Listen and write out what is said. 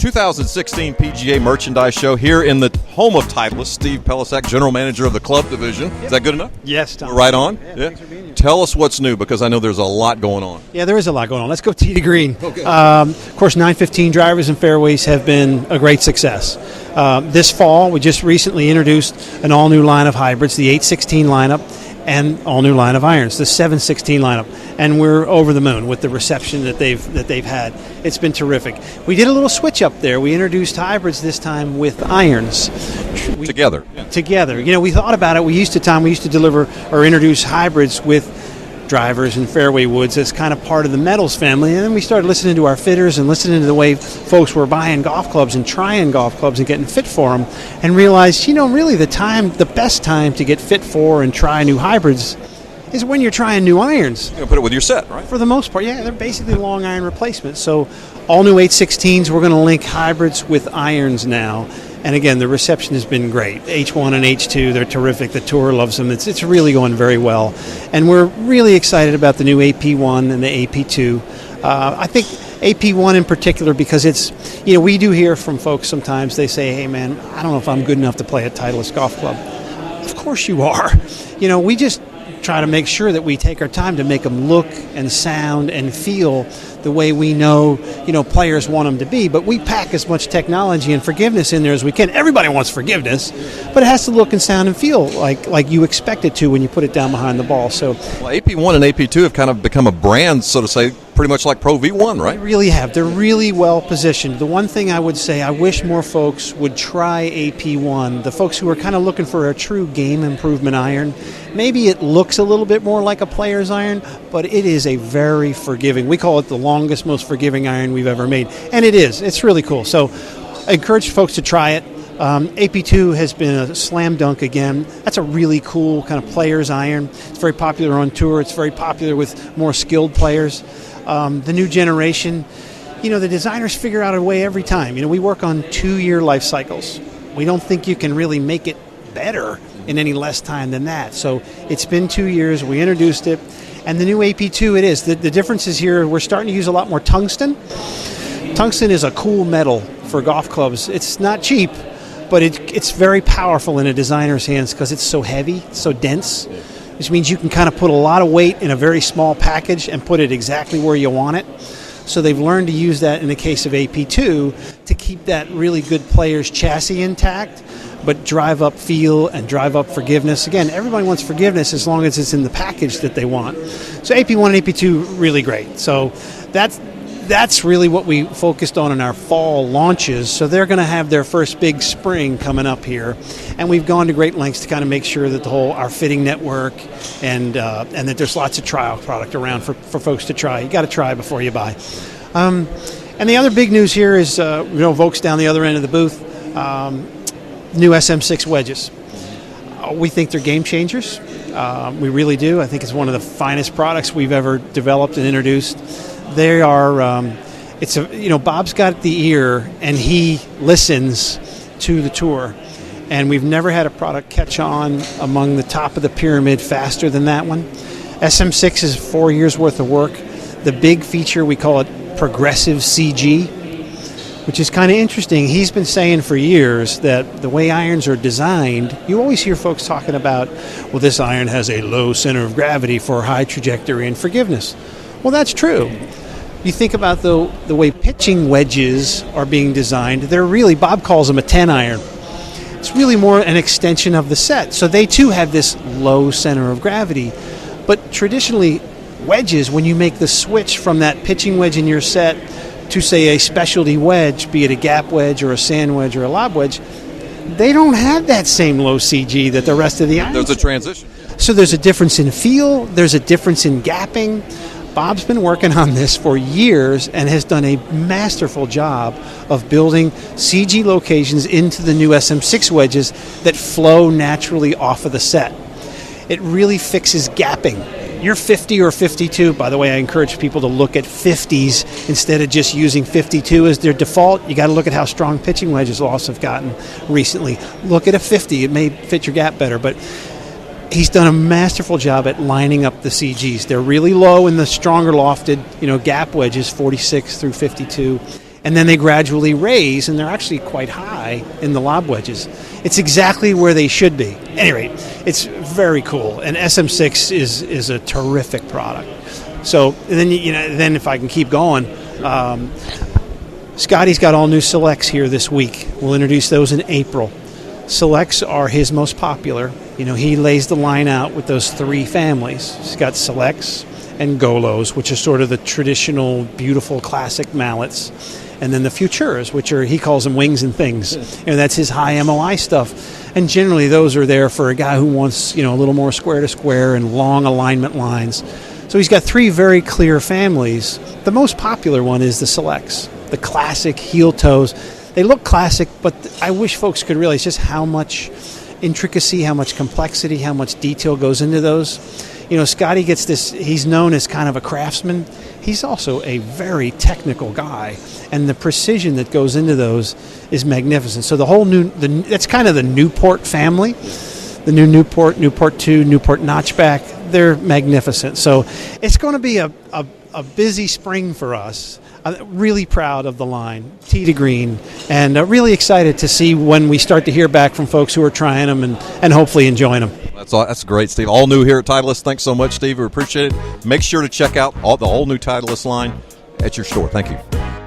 2016 PGA Merchandise Show here in the home of Titleist. Steve Pelisek, General Manager of the club division. Is that good enough? Yes, Tom. We're right on? Yeah. Thanks for being here. Tell us what's new, because I know there's a lot going on. Yeah, there is a lot going on. Let's go tee to green. Okay. Of course, 915 drivers and fairways have been a great success. This fall, we just recently introduced an all-new line of hybrids, the 816 lineup, and all-new line of irons, the 716 lineup. And we're over the moon with the reception that they've had. It's been terrific. We did a little switch up there. We introduced hybrids this time with irons. Together. Together. You know, we thought about it. We used to deliver or introduce hybrids with drivers and fairway woods as kind of part of the metals family, and then we started listening to our fitters and listening to the way folks were buying golf clubs and trying golf clubs and getting fit for them, and realized, you know, really the best time to get fit for and try new hybrids is when you're trying new irons. You're going to put it with your set, right? For the most part, yeah, they're basically long iron replacements. So all new 816s, we're going to link hybrids with irons now. And again, the reception has been great. H1 and H2, they're terrific. The tour loves them. It's really going very well. And we're really excited about the new AP1 and the AP2. I think AP1 in particular, because it's, you know, we do hear from folks sometimes, they say, hey man, I don't know if I'm good enough to play at Titleist Golf Club. Of course you are. You know, we just try to make sure that we take our time to make them look and sound and feel the way we know, you know, players want them to be. But we pack as much technology and forgiveness in there as we can. Everybody wants forgiveness, but it has to look and sound and feel like you expect it to when you put it down behind the ball. So, well, AP1 and AP2 have kind of become a brand, so to say, pretty much like Pro V1, right? They really have. They're really well positioned. The one thing I would say, I wish more folks would try AP1. The folks who are kind of looking for a true game improvement iron, maybe it looks a little bit more like a player's iron, but it is a very forgiving. We call it the longest, most forgiving iron we've ever made. And it is. It's really cool. So I encourage folks to try it. AP2 has been a slam dunk again. That's a really cool kind of player's iron. It's very popular on tour. It's very popular with more skilled players. The new generation, you know, the designers figure out a way every time. You know, we work on 2-year life cycles. We don't think you can really make it better in any less time than that. So it's been 2 years. We introduced it. And the new AP2, it is. The difference is here, we're starting to use a lot more tungsten. Tungsten is a cool metal for golf clubs. It's not cheap, but it's very powerful in a designer's hands because it's so heavy, so dense, which means you can kind of put a lot of weight in a very small package and put it exactly where you want it. So they've learned to use that in the case of AP2 to keep that really good player's chassis intact, but drive up feel and drive up forgiveness. Again, everybody wants forgiveness as long as it's in the package that they want. So AP1 and AP2, really great. So that's really what we focused on in our fall launches. So they're going to have their first big spring coming up here, and we've gone to great lengths to kind of make sure that our fitting network and that there's lots of trial product around for folks to try. You got to try before you buy. And the other big news here is, Volk's down the other end of the booth. New SM6 wedges. We think they're game changers. We really do. I think it's one of the finest products we've ever developed and introduced. They are, Bob's got the ear and he listens to the tour. And we've never had a product catch on among the top of the pyramid faster than that one. SM6 is 4 years worth of work. The big feature, we call it progressive CG, which is kind of interesting. He's been saying for years that the way irons are designed, you always hear folks talking about, well, this iron has a low center of gravity for high trajectory and forgiveness. Well, that's true. You think about the way pitching wedges are being designed, they're really, Bob calls them a 10 iron. It's really more an extension of the set. So they too have this low center of gravity. But traditionally, wedges, when you make the switch from that pitching wedge in your set to, say, a specialty wedge, be it a gap wedge or a sand wedge or a lob wedge, they don't have that same low CG that the rest of the irons. There's a transition. So there's a difference in feel, there's a difference in gapping. Bob's been working on this for years and has done a masterful job of building CG locations into the new SM6 wedges that flow naturally off of the set. It really fixes gapping. You're 50 or 52. By the way, I encourage people to look at 50s instead of just using 52 as their default. You got to look at how strong pitching wedges also have gotten recently. Look at a 50. It may fit your gap better, but he's done a masterful job at lining up the CGs. They're really low in the stronger lofted, gap wedges, 46 through 52. and then they gradually raise, and they're actually quite high in the lob wedges. It's exactly where they should be. At any rate, it's very cool, and SM6 is a terrific product. So and then if I can keep going, Scotty's got all new Selects here this week. We'll introduce those in April. Selects are his most popular. He lays the line out with those three families. He's got Selects and Golos, which are sort of the traditional, beautiful, classic mallets. And then the Futuras, which he calls them wings and things. That's his high MOI stuff. And generally those are there for a guy who wants, a little more square to square and long alignment lines. So he's got three very clear families. The most popular one is the Selects, the classic heel toes. They look classic, but I wish folks could realize just how much intricacy, how much complexity, how much detail goes into those. Scotty gets this, he's known as kind of a craftsman. He's also a very technical guy, and the precision that goes into those is magnificent. So the whole that's kind of the Newport family. The new Newport 2, Newport Notchback, they're magnificent. So it's going to be a busy spring for us. I'm really proud of the line, tee to green, and really excited to see when we start to hear back from folks who are trying them and hopefully enjoying them. That's great, Steve. All new here at Titleist. Thanks so much, Steve. We appreciate it. Make sure to check out the whole new Titleist line at your store. Thank you.